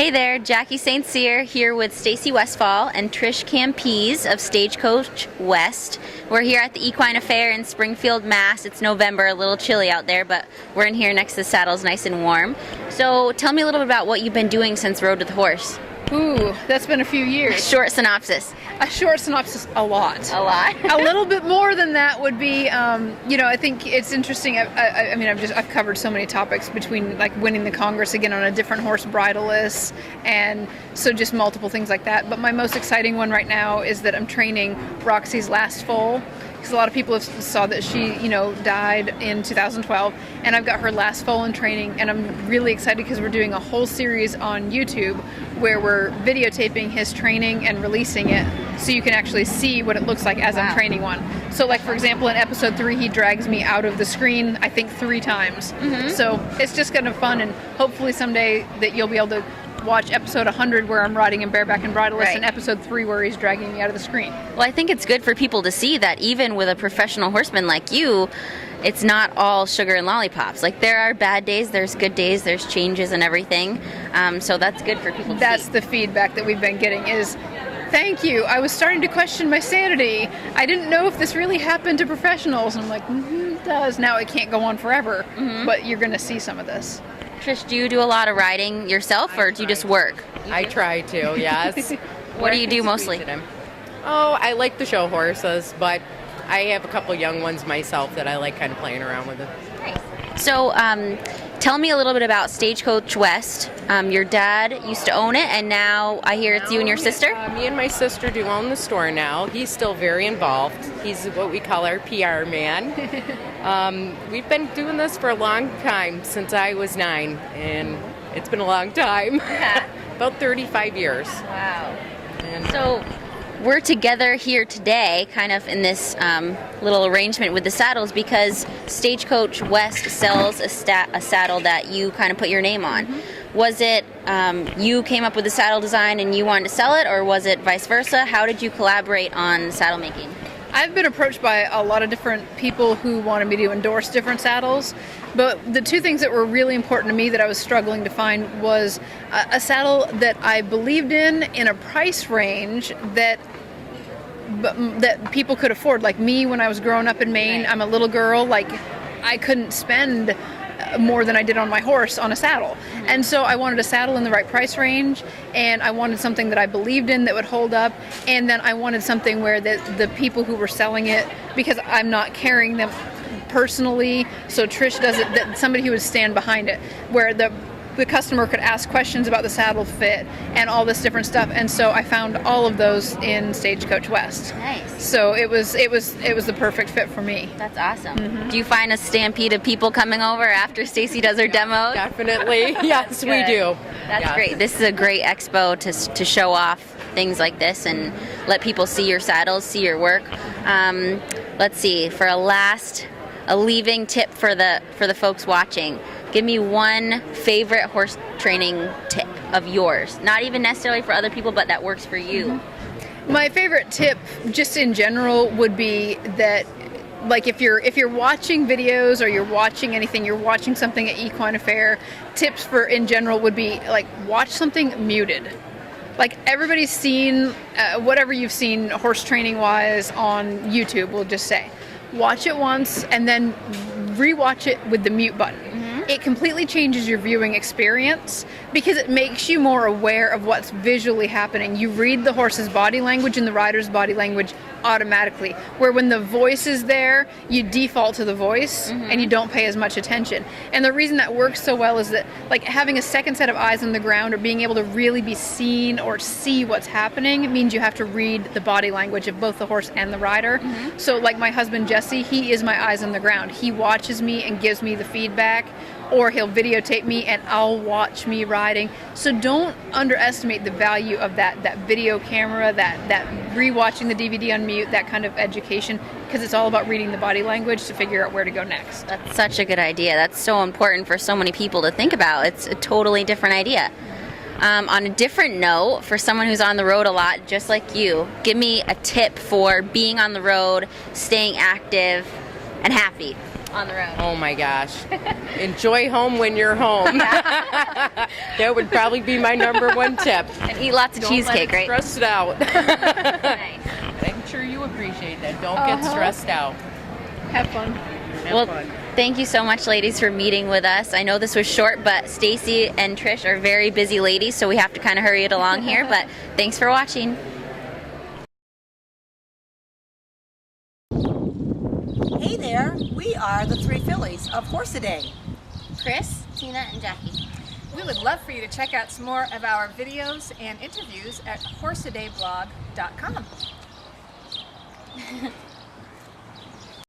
Hey there, Jacki St here with Stacy Westfall and Trish Campese of Stagecoach West. We're here at the Equine Affaire in Springfield, Mass. It's November, a little chilly out there, but we're in here next to the saddles, nice and warm. So tell me a little bit about what you've been doing since Road to the Horse. Ooh, that's been a few years. Short synopsis. A short synopsis, a lot. A lot? A little bit more than that would be, I think it's interesting. I've covered so many topics between like winning the Congress again on a different horse bridleless, and so just multiple things like that. But my most exciting one right now is that I'm training Roxy's last foal. Because a lot of people saw that she, died in 2012, and I've got her last foal in training, and I'm really excited because we're doing a whole series on YouTube where we're videotaping his training and releasing it, so you can actually see what it looks like as I'm training one. So, like for example, in episode 3, he drags me out of the screen, I think 3 times. So it's just kind of fun, and hopefully someday that you'll be able to watch episode 100 where I'm riding him bareback and bridleless, and episode 3 where he's dragging me out of the screen. Well, I think it's good for people to see that even with a professional horseman like you, it's not all sugar and lollipops. Like, there are bad days, there's good days, there's changes and everything. So that's good for people to see. That's the feedback that we've been getting is, thank you. I was starting to question my sanity. I didn't know if this really happened to professionals. And I'm like, it does. Now it can't go on forever, but you're going to see some of this. Trish, do you do a lot of riding yourself, or do you just work? I try to, yes. What do you do mostly? Oh, I like the show horses, but I have a couple young ones myself that I like kind of playing around with. So, tell me a little bit about Stagecoach West. Your dad used to own it, and now I hear it's you and your sister? Me and my sister do own the store now. He's still very involved. He's what we call our PR man. We've been doing this for a long time, since I was 9, and it's been a long time. About 35 years. Wow. And, so, we're together here today, kind of in this little arrangement with the saddles, because Stagecoach West sells a saddle that you kind of put your name on. Was it you came up with the saddle design and you wanted to sell it, or was it vice versa? How did you collaborate on saddle making? I've been approached by a lot of different people who wanted me to endorse different saddles, but the 2 things that were really important to me that I was struggling to find was a saddle that I believed in a price range that people could afford. Like me, when I was growing up in Maine, I'm a little girl, like I couldn't spend more than I did on my horse on a saddle. And so I wanted a saddle in the right price range, and I wanted something that I believed in that would hold up, and then I wanted something where the people who were selling it, because I'm not carrying them personally, so Trish does it, that somebody who would stand behind it, where the customer could ask questions about the saddle fit and all this different stuff. And so I found all of those in Stagecoach West. Nice. So it was the perfect fit for me. That's awesome. Do you find a stampede of people coming over after Stacy does her demo? Definitely. Yes, we do. That's great. This is a great expo to show off things like this and let people see your saddles, see your work. Let's see, for a leaving tip for the folks watching. Give me one favorite horse training tip of yours. Not even necessarily for other people, but that works for you. My favorite tip, just in general, would be that, like, if you're watching videos or you're watching anything, you're watching something at Equine Affaire, tips for in general would be, like, watch something muted. Like, everybody's seen whatever you've seen horse training wise on YouTube, we'll just say. Watch it once and then rewatch it with the mute button. It completely changes your viewing experience because it makes you more aware of what's visually happening. You read the horse's body language and the rider's body language automatically, where when the voice is there, you default to the voice and you don't pay as much attention. And the reason that works so well is that, like, having a second set of eyes on the ground or being able to really be seen or see what's happening means you have to read the body language of both the horse and the rider. So, like my husband Jesse, he is my eyes on the ground. He watches me and gives me the feedback, or he'll videotape me and I'll watch me riding. So don't underestimate the value of that video camera, that rewatching the DVD on mute, that kind of education, because it's all about reading the body language to figure out where to go next. That's such a good idea. That's so important for so many people to think about. It's a totally different idea. On a different note, for someone who's on the road a lot, just like you, give me a tip for being on the road, staying active, and happy. on the road? Oh my gosh. Enjoy home when you're home. That would probably be my number one tip. And eat lots of cheesecake, right? Stress it out. Nice. I'm sure you appreciate that. Don't get stressed out. Have fun. Well, thank you so much, ladies, for meeting with us. I know this was short, but Stacy and Trish are very busy ladies, so we have to kind of hurry it along here. But thanks for watching. Hey there, we are the three fillies of Horse-A-Day. Chris, Tina, and Jackie. We would love for you to check out some more of our videos and interviews at horseadayblog.com.